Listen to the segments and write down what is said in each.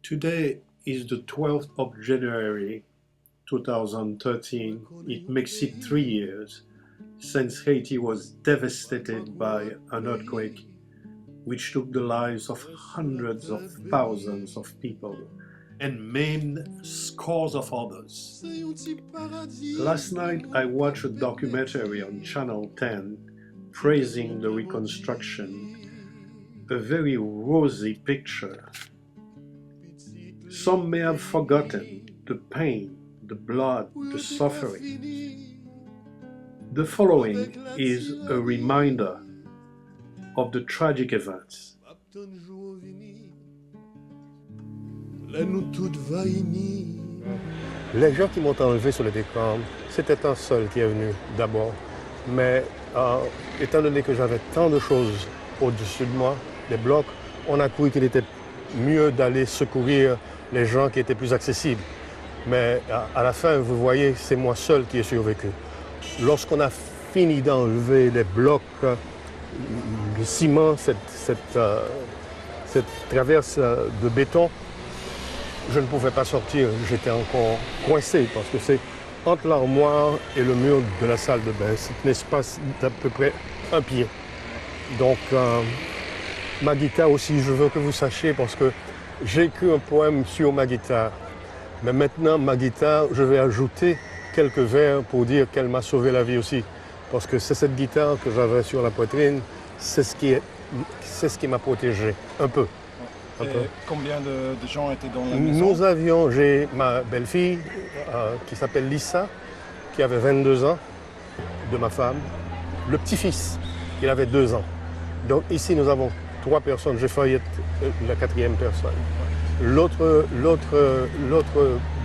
Today is the 12th of January 2013. It makes it 3 years since Haiti was devastated by an earthquake which took the lives of hundreds of thousands of people and maimed scores of others. Last night I watched a documentary on Channel 10 praising the reconstruction, a very rosy picture. Some may have forgotten the pain, the blood, the suffering. The following is a reminder of the tragic events. Les gens qui m'ont enlevé sur le décombres, c'était un seul qui est venu d'abord. Mais étant donné que j'avais tant de choses au-dessus de moi, des blocs, on a cru qu'il était mieux d'aller secourir les gens qui étaient plus accessibles. Mais à la fin, vous voyez, c'est moi seul qui ai survécu. Lorsqu'on a fini d'enlever les blocs, le ciment, cette traverse de béton, je ne pouvais pas sortir. J'étais encore coincé parce que c'est entre l'armoire et le mur de la salle de bain. C'est un espace d'à peu près 1 pied. Donc, ma guitare aussi, je veux que vous sachiez parce que j'ai écrit un poème sur ma guitare. Mais maintenant, ma guitare, je vais ajouter quelques vers pour dire qu'elle m'a sauvé la vie aussi. Parce que c'est cette guitare que j'avais sur la poitrine, c'est ce qui m'a protégé, un peu. Combien de gens étaient dans la maison? J'ai ma belle-fille qui s'appelle Lisa, qui avait 22 ans, de ma femme. Le petit-fils, il avait 2 ans. Donc ici, nous avons 3 personnes. J'ai failli être la 4e personne. L'autre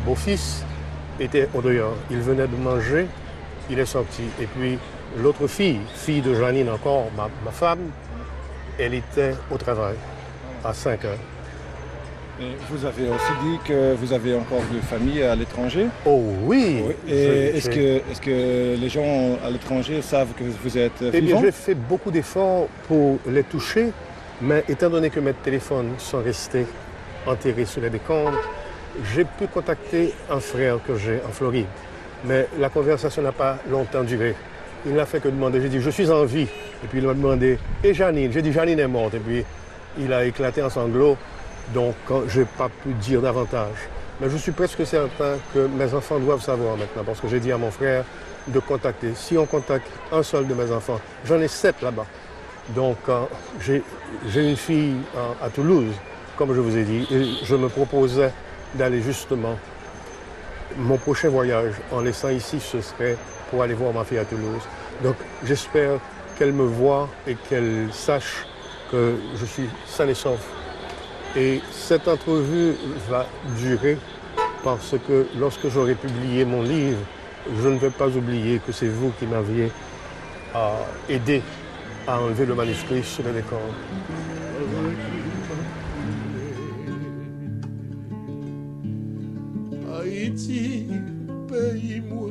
beau-fils était au dehors. Il venait de manger, il est sorti. Et puis l'autre fille de Janine encore, ma femme, elle était au travail à 5 heures. Et vous avez aussi dit que vous avez encore de famille à l'étranger? Oh oui, oui. Et est-ce que les gens à l'étranger savent que vous êtes vivant? Eh bien, j'ai fait beaucoup d'efforts pour les toucher, mais étant donné que mes téléphones sont restés enterrés sur les décombres, j'ai pu contacter un frère que j'ai en Floride. Mais la conversation n'a pas longtemps duré. Il n'a fait que demander, j'ai dit, je suis en vie. Et puis il m'a demandé, et Janine? J'ai dit, Janine est morte. Et puis il a éclaté en sanglots, donc je n'ai pas pu dire davantage. Mais je suis presque certain que mes enfants doivent savoir maintenant, parce que j'ai dit à mon frère de contacter. Si on contacte un seul de mes enfants, j'en ai 7 là-bas. Donc j'ai une fille à Toulouse, comme je vous ai dit, et je me proposais d'aller justement, mon prochain voyage, en laissant ici, ce serait pour aller voir ma fille à Toulouse. Donc j'espère qu'elle me voit et qu'elle sache que je suis sain et sauf. Et cette entrevue va durer parce que lorsque j'aurai publié mon livre, je ne vais pas oublier que c'est vous qui m'aviez aidé à enlever le manuscrit sur le décor. Haïti, pays-moi.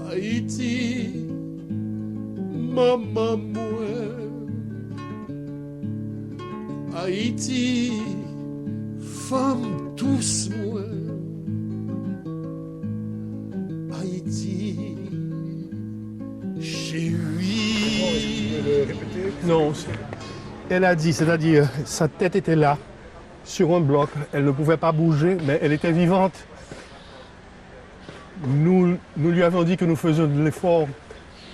Haïti, maman moi. Haïti, femme tous moi. Haïti, chérie. Non, elle a dit, c'est-à-dire sa tête était là, sur un bloc, elle ne pouvait pas bouger, mais elle était vivante. Nous lui avons dit que nous faisions de l'effort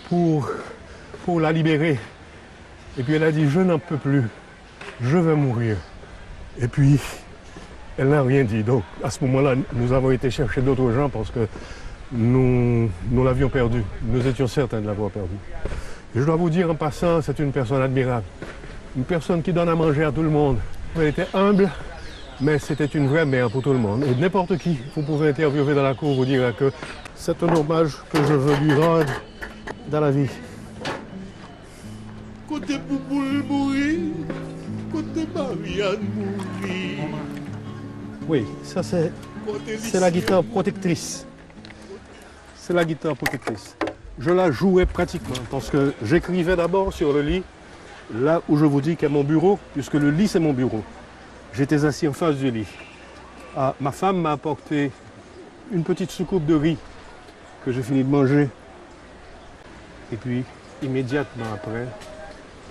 pour la libérer. Et puis elle a dit, je n'en peux plus, je vais mourir. Et puis, elle n'a rien dit. Donc, à ce moment-là, nous avons été chercher d'autres gens parce que nous l'avions perdue. Nous étions certains de l'avoir perdue. Je dois vous dire en passant, c'est une personne admirable. Une personne qui donne à manger à tout le monde. Elle était humble, mais c'était une vraie mère pour tout le monde. Et n'importe qui, vous pouvez interviewer dans la cour, vous dira que c'est un hommage que je veux lui rendre dans la vie. Côté Poupoule mourir, côté Marianne mourir. Oui, ça c'est la guitare protectrice. C'est la guitare protectrice. Je la jouais pratiquement parce que j'écrivais d'abord sur le lit, là où je vous dis qu'est mon bureau, puisque le lit c'est mon bureau. J'étais assis en face du lit. Ah, ma femme m'a apporté une petite soucoupe de riz que j'ai fini de manger. Et puis, immédiatement après,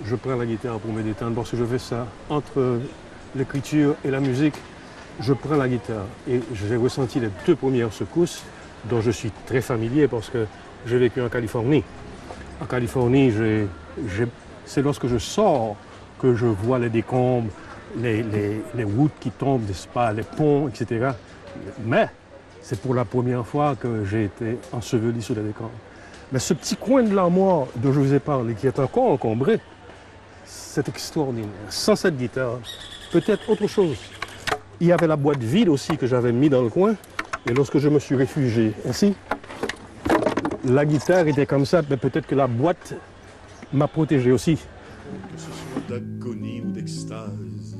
je prends la guitare pour me détendre parce que je fais ça entre l'écriture et la musique. Je prends la guitare et j'ai ressenti les 2 premières secousses dont je suis très familier parce que j'ai vécu en Californie. En Californie, c'est lorsque je sors que je vois les décombres, les routes qui tombent, n'est-ce pas, les ponts, etc. Mais c'est pour la première fois que j'ai été enseveli sous les décombres. Mais ce petit coin de l'armoire dont je vous ai parlé, qui est encore encombré, c'est extraordinaire. Sans cette guitare, peut-être autre chose. Il y avait la boîte vide aussi que j'avais mis dans le coin. Et lorsque je me suis réfugié ainsi, la guitare était comme ça, mais peut-être que la boîte m'a protégé aussi. Que ce soit d'agonie ou d'extase.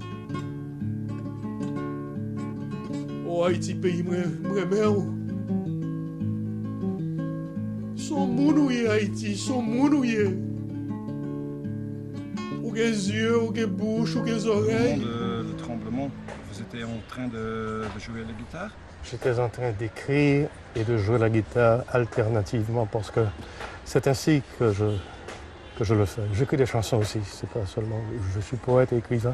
Oh Haïti, pays m'aimeur. Son mounouye Haïti, son mounouye. Ou des yeux, ou des bouches, ou des Au oreilles. moment du tremblement, vous étiez en train de jouer la guitare? J'étais en train d'écrire et de jouer la guitare alternativement parce que c'est ainsi que je le fais. J'écris des chansons aussi, c'est pas seulement... Je suis poète et écrivain,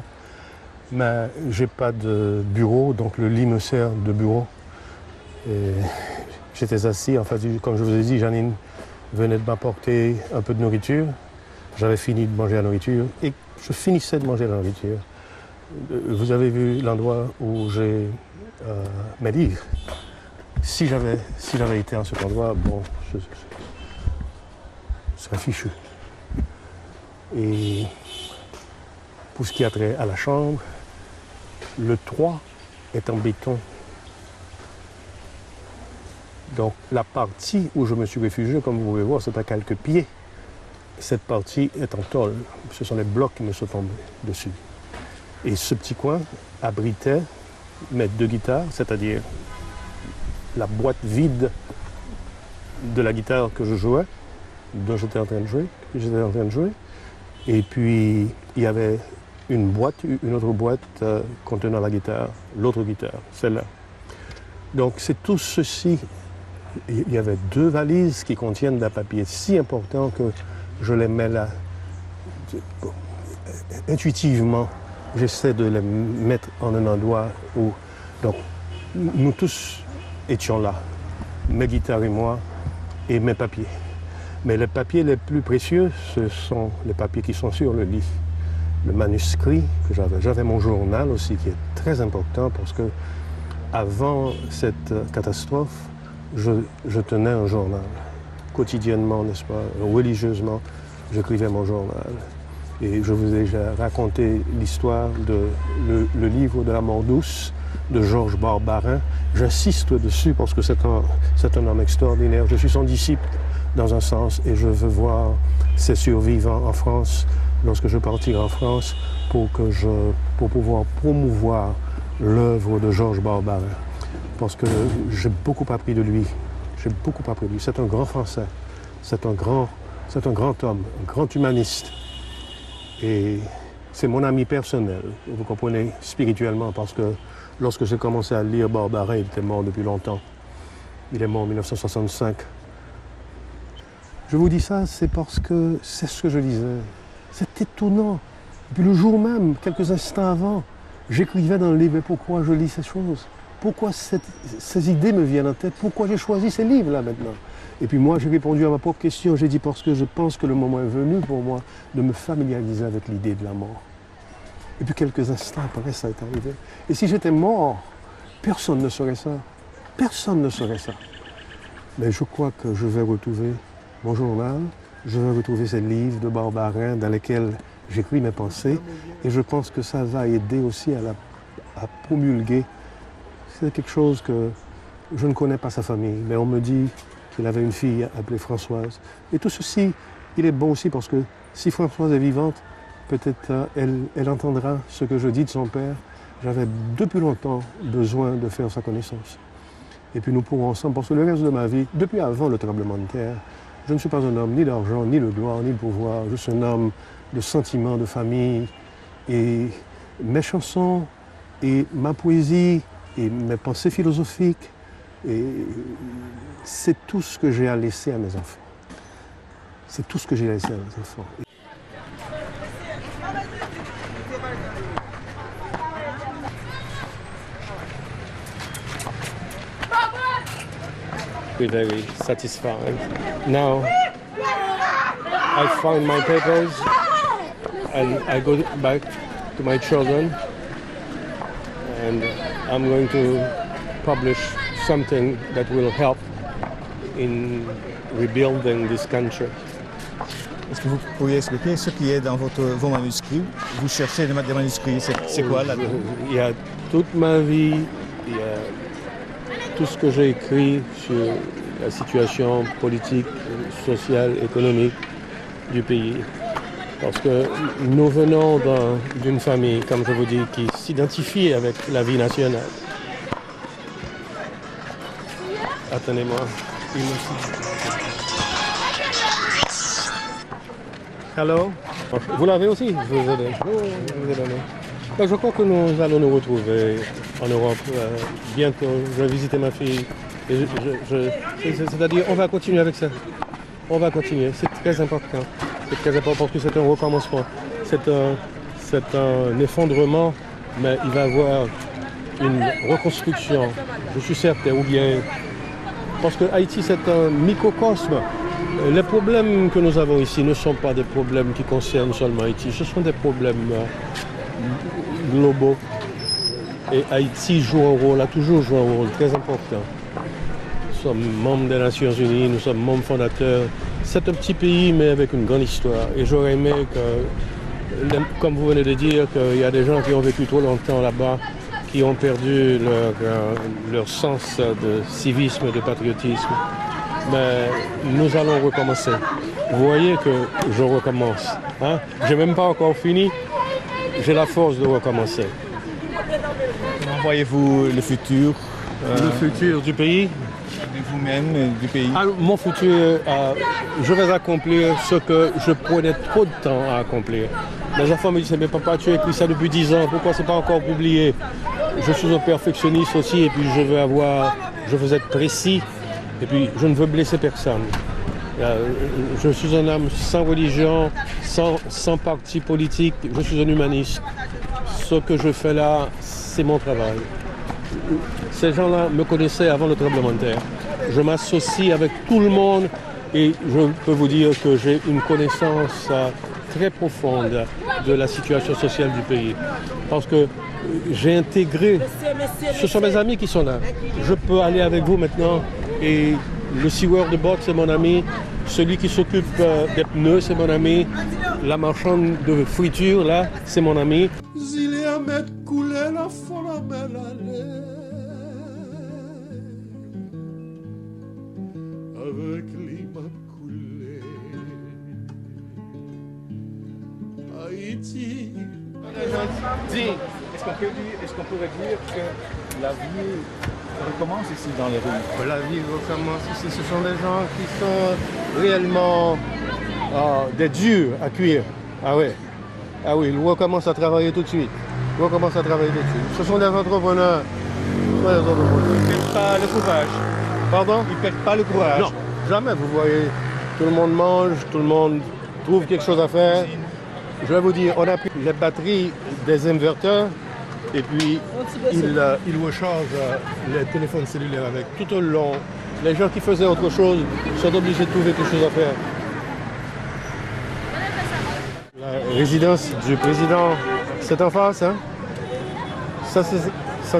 mais j'ai pas de bureau, donc le lit me sert de bureau. Et j'étais assis, en fait, comme je vous ai dit, Janine venait de m'apporter un peu de nourriture. J'avais fini de manger la nourriture et je finissais de manger la nourriture. Vous avez vu l'endroit où j'ai mes livres. Si j'avais été en cet endroit, bon, je serais fichu. Et pour ce qui a trait à la chambre, le toit est en béton. Donc la partie où je me suis réfugié, comme vous pouvez voir, c'est à quelques pieds. Cette partie est en tôle. Ce sont les blocs qui me sont tombés dessus. Et ce petit coin abritait mes 2 guitares, c'est-à-dire la boîte vide de la guitare que je jouais, dont j'étais en train de jouer, Et puis, il y avait une autre boîte contenant la guitare, l'autre guitare, celle-là. Donc, c'est tout ceci. Il y avait 2 valises qui contiennent d'un papier si important que je les mets là. Intuitivement, j'essaie de les mettre en un endroit où... Donc, nous tous étions là, mes guitares et moi, et mes papiers. Mais les papiers les plus précieux, ce sont les papiers qui sont sur le lit. Le manuscrit que j'avais. J'avais mon journal aussi, qui est très important, parce que avant cette catastrophe, je tenais un journal. Quotidiennement, n'est-ce pas, religieusement, j'écrivais mon journal. Et je vous ai déjà raconté l'histoire de le livre de la mort douce de Georges Barbarin. J'insiste dessus parce que c'est un homme extraordinaire. Je suis son disciple dans un sens et je veux voir ses survivants en France lorsque je partirai en France pour pouvoir promouvoir l'œuvre de Georges Barbarin. Parce que j'ai beaucoup appris de lui. J'ai beaucoup appris de lui. C'est un grand Français. C'est un grand homme, un grand humaniste. Et c'est mon ami personnel, vous comprenez, spirituellement, parce que lorsque j'ai commencé à lire Barbarin, il était mort depuis longtemps. Il est mort en 1965. Je vous dis ça, c'est parce que c'est ce que je lisais. C'est étonnant. Et puis le jour même, quelques instants avant, j'écrivais dans le livre, mais pourquoi je lis ces choses? Pourquoi ces idées me viennent en tête? Pourquoi j'ai choisi ces livres-là maintenant? Et puis moi, j'ai répondu à ma propre question. J'ai dit parce que je pense que le moment est venu pour moi de me familiariser avec l'idée de la mort. Et puis quelques instants après, ça est arrivé. Et si j'étais mort, personne ne saurait ça. Personne ne saurait ça. Mais je crois que je vais retrouver mon journal, je vais retrouver ces livres de Barbarin dans lesquels j'écris mes pensées. Et je pense que ça va aider aussi à promulguer. C'est quelque chose que je ne connais pas sa famille, mais on me dit qu'il avait une fille appelée Françoise. Et tout ceci, il est bon aussi parce que si Françoise est vivante, peut-être elle entendra ce que je dis de son père. J'avais depuis longtemps besoin de faire sa connaissance. Et puis nous pourrons ensemble, parce que le reste de ma vie, depuis avant le tremblement de terre, je ne suis pas un homme ni d'argent, ni de gloire, ni de pouvoir. Je suis un homme de sentiments, de famille. Et mes chansons Et ma poésie et mes pensées philosophiques, c'est tout ce que j'ai à laisser à mes enfants. C'est tout ce que j'ai à laisser à mes enfants. We're very satisfied. Now I find my papers and I go back to my children and I'm going to publish something that will help in rebuilding this country. Est-ce que vous pourriez expliquer ce qui est dans vos manuscrits? Vous cherchez des manuscrits, c'est quoi là? Il y a toute ma vie, il y a tout ce que j'ai écrit sur la situation politique, sociale, économique du pays. Parce que nous venons d'une famille, comme je vous dis, qui s'identifie avec la vie nationale. Attendez-moi. Hello. Vous l'avez aussi? Je vous ai donné. Donc, je crois que nous allons nous retrouver en Europe bientôt. Je vais visiter ma fille. C'est-à-dire, on va continuer avec ça. On va continuer. C'est très important. C'est très important parce que c'est un recommencement. C'est un effondrement, mais il va y avoir une reconstruction. Je suis certain, ou bien... Parce que Haïti, c'est un microcosme. Les problèmes que nous avons ici ne sont pas des problèmes qui concernent seulement Haïti. Ce sont des problèmes globaux. Et Haïti joue un rôle, a toujours joué un rôle très important. Nous sommes membres des Nations Unies, nous sommes membres fondateurs. C'est un petit pays, mais avec une grande histoire. Et j'aurais aimé que, comme vous venez de dire, qu'il y a des gens qui ont vécu trop longtemps là-bas, qui ont perdu leur sens de civisme, de patriotisme. Mais nous allons recommencer. Vous voyez que je recommence. Hein? Je n'ai même pas encore fini. J'ai la force de recommencer. Comment voyez-vous le futur? Le futur du pays? De vous-même et du pays? Mon futur, je vais accomplir ce que je prenais trop de temps à accomplir. Les enfants me disent, mais papa, tu as écrit ça depuis 10 ans, pourquoi c'est pas encore publié? Je suis un perfectionniste aussi et puis je veux être précis et puis je ne veux blesser personne. Je suis un homme sans religion, sans parti politique, je suis un humaniste. Ce que je fais là, c'est mon travail. Ces gens-là me connaissaient avant le tremblement de terre. Je m'associe avec tout le monde et je peux vous dire que j'ai une connaissance très profonde de la situation sociale du pays. Parce que j'ai intégré, ce sont mes amis qui sont là. Je peux aller avec vous maintenant et le scieur de bottes, c'est mon ami. Celui qui s'occupe des pneus, c'est mon ami. La marchande de friture, là, c'est mon ami. Avec l'immaculée Haïti. Est-ce qu'on pourrait dire que la vie recommence ici dans les rues? La vie recommence ici. Ce sont des gens qui sont réellement des durs à cuire. Ah oui. Ah oui, ils recommencent à travailler tout de suite. Ce sont des entrepreneurs. Ils ne perdent pas le courage. Pardon? Ils ne perdent pas le courage. Non, jamais. Vous voyez, tout le monde mange, tout le monde trouve quelque chose à faire. Je vais vous dire, on a pris les batteries des inverteurs et puis ils rechargent les téléphones cellulaires avec. Tout au long, les gens qui faisaient autre chose sont obligés de trouver quelque chose à faire. La résidence du président, c'est en face, hein? Ça,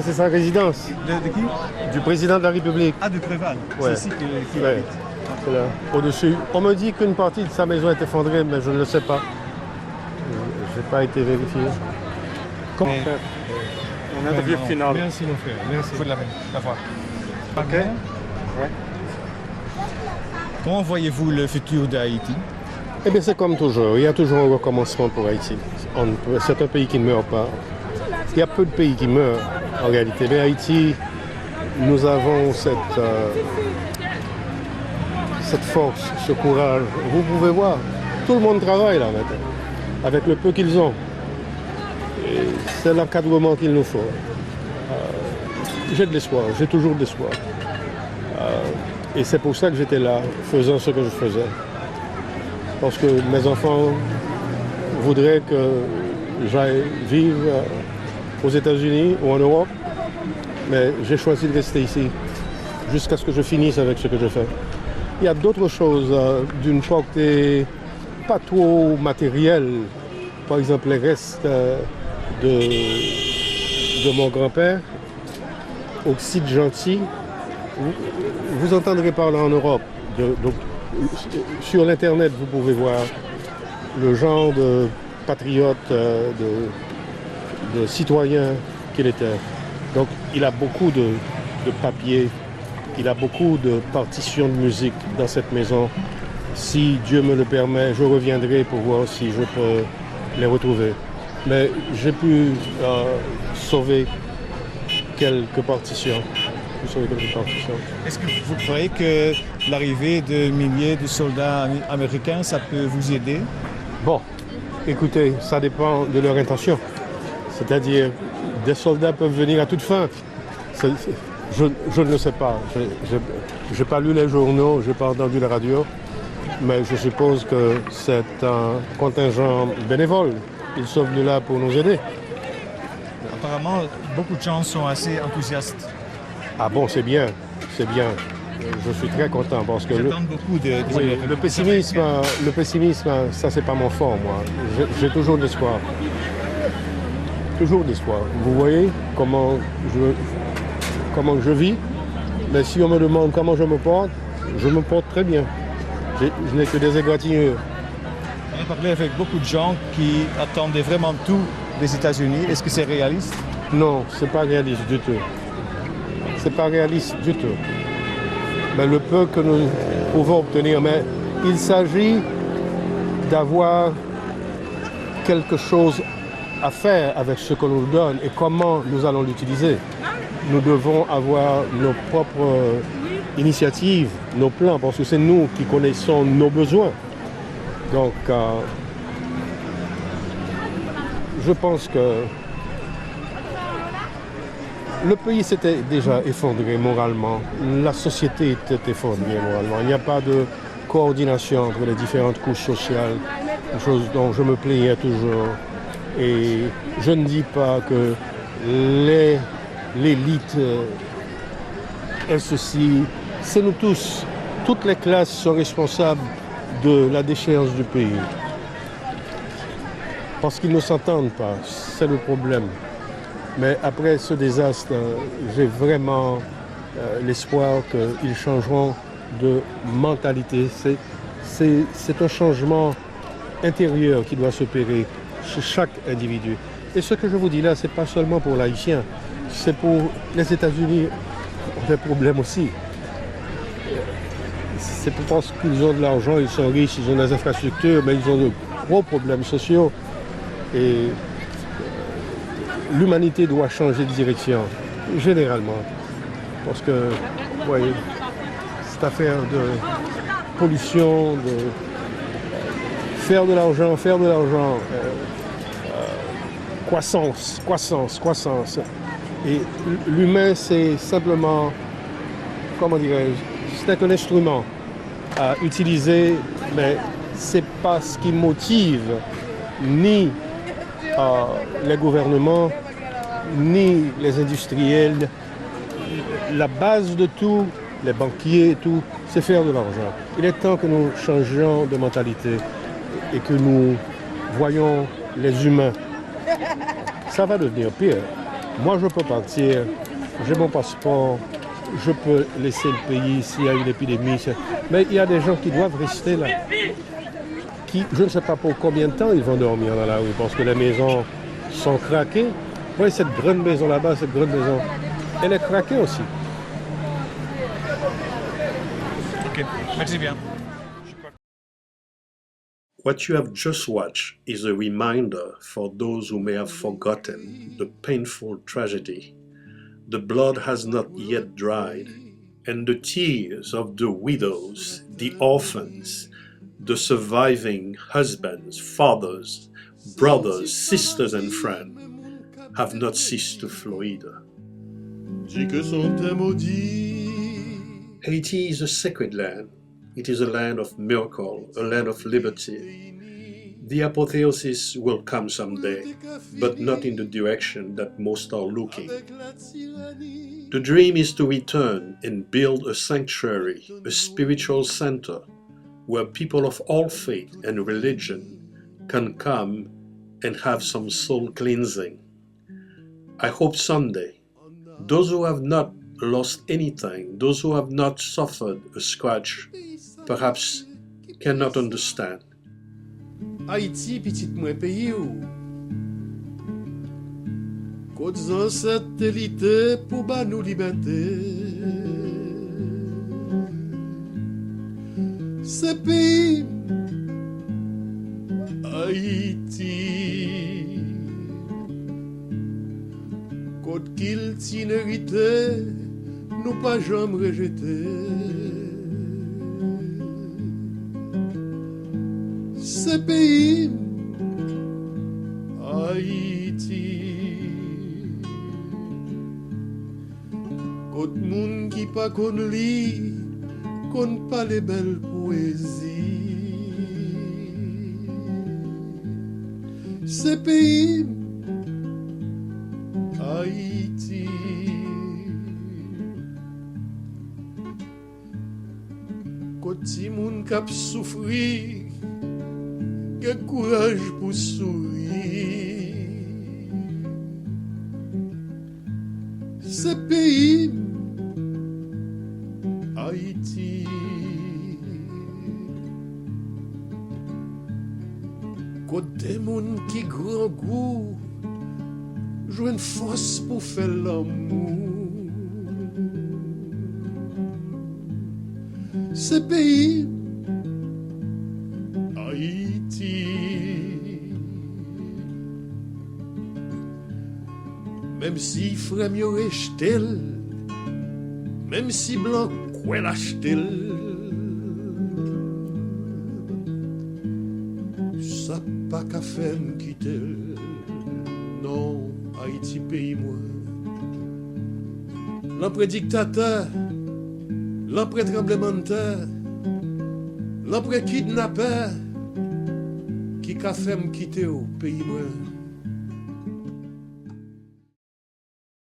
c'est sa résidence. De qui? Du président de la République. Ah, de Préval. Ouais. C'est ici qu'il Ouais. habite. C'est là, au-dessus. On me dit qu'une partie de sa maison est effondrée, mais je ne le sais pas. Je n'ai pas été vérifié. Comment faire? On interview final. Merci mon frère, merci. Il faut de la foi. Ok. Ouais. Comment voyez-vous le futur d'Haïti? Eh bien c'est comme toujours, il y a toujours un recommencement pour Haïti. C'est un pays qui ne meurt pas. Il y a peu de pays qui meurent en réalité. Mais Haïti, nous avons cette force, ce courage. Vous pouvez voir, tout le monde travaille là maintenant, avec le peu qu'ils ont. Et c'est l'encadrement qu'il nous faut. J'ai de l'espoir, j'ai toujours de l'espoir. Et c'est pour ça que j'étais là, faisant ce que je faisais. Parce que mes enfants voudraient que j'aille vivre aux États-Unis ou en Europe, mais j'ai choisi de rester ici jusqu'à ce que je finisse avec ce que je fais. Il y a d'autres choses d'une portée pas trop matérielle, par exemple les restes de mon grand-père, Oxyde Gentil. Vous entendrez parler en Europe. Donc, sur l'internet, vous pouvez voir le genre de patriote, de citoyen qu'il était. Donc il a beaucoup de papiers, il a beaucoup de partitions de musique dans cette maison. Si Dieu me le permet, je reviendrai pour voir si je peux les retrouver. Mais j'ai pu sauver quelques partitions. Est-ce que vous croyez que l'arrivée de milliers de soldats américains, ça peut vous aider? Bon, écoutez, ça dépend de leur intention. C'est-à-dire, des soldats peuvent venir à toute fin. Je ne le sais pas. Je n'ai pas lu les journaux, je n'ai pas entendu la radio, mais je suppose que c'est un contingent bénévole. Ils sont venus là pour nous aider. Apparemment, beaucoup de gens sont assez enthousiastes. Ah bon, c'est bien, c'est bien. Je suis très content parce que beaucoup de oui, le pessimisme, ça c'est pas mon fort, moi. J'ai toujours de l'espoir. Toujours d'espoir. Vous voyez comment je vis, mais si on me demande comment je me porte très bien. Je n'ai que des égratignures. On a parlé avec beaucoup de gens qui attendaient vraiment tout des États-Unis. Est-ce que c'est réaliste? Non, c'est pas réaliste du tout. C'est pas réaliste du tout. Mais le peu que nous pouvons obtenir, mais il s'agit d'avoir quelque chose à faire avec ce qu'on nous donne et comment nous allons l'utiliser. Nous devons avoir nos propres initiatives, nos plans, parce que c'est nous qui connaissons nos besoins. Donc, je pense que le pays s'était déjà effondré moralement, la société était effondrée moralement. Il n'y a pas de coordination entre les différentes couches sociales, chose dont je me plaignais toujours. Et je ne dis pas que l'élite est ceci. C'est nous tous. Toutes les classes sont responsables de la déchéance du pays. Parce qu'ils ne s'entendent pas, c'est le problème. Mais après ce désastre, j'ai vraiment l'espoir qu'ils changeront de mentalité. C'est un changement intérieur qui doit s'opérer chez chaque individu. Et ce que je vous dis là, ce n'est pas seulement pour l'Haïtien, c'est pour les États-Unis, ont des problèmes aussi. C'est parce qu'ils ont de l'argent, ils sont riches, ils ont des infrastructures, mais ils ont de gros problèmes sociaux. Et l'humanité doit changer de direction, généralement. Parce que, vous voyez, cette affaire de pollution, de faire de l'argent, croissance. Et l'humain, c'est simplement, comment dirais-je, c'est un instrument à utiliser, mais c'est pas ce qui motive ni les gouvernements, ni les industriels. La base de tout, les banquiers et tout, c'est faire de l'argent. Il est temps que nous changions de mentalité et que nous voyons les humains. Ça va devenir pire. Moi, je peux partir, j'ai mon passeport, je peux laisser le pays s'il y a une épidémie. Mais il y a des gens qui doivent rester là. Qui, je ne sais pas pour combien de temps ils vont dormir dans la rue, parce que les maisons sont craquées. Vous voyez cette grande maison là-bas, cette grande maison, elle est craquée aussi. Ok, merci bien. What you have just watched is a reminder for those who may have forgotten the painful tragedy. The blood has not yet dried, and the tears of the widows, the orphans, the surviving husbands, fathers, brothers, sisters, and friends have not ceased to flow either. Dis que son terre maudit. Haiti is a sacred land. It is a land of miracle, a land of liberty. The apotheosis will come someday, but not in the direction that most are looking. The dream is to return and build a sanctuary, a spiritual center, where people of all faith and religion can come and have some soul cleansing. I hope someday, those who have not lost anything, those who have not suffered a scratch, perhaps cannot understand. Haïti, petite moins pays ou. Côtes ancêtres pour ba nous liberté. Ce pays, Haïti, côte qu'il t'inhérité, nous pas jamais rejeté. Ce pays, Haïti, côte moun qui pas qu'on lit, qu'on pas les belles poésies. Ce pays, Haïti, côte ti moun k'ap souffri. Quel courage pour sourire. Ce pays, Haïti, côté moun qui grand goût, joue une force pour faire l'amour. Ce pays, Haïti, même si frère mieux rejeté, même si blanc quoi l'acheté, ça pas qu'à faire me quitter. Non, Haïti pays moi. L'après dictateur, l'après tremblement de terre, l'après kidnappeur. Qui qu'a fait me quitter au pays moi.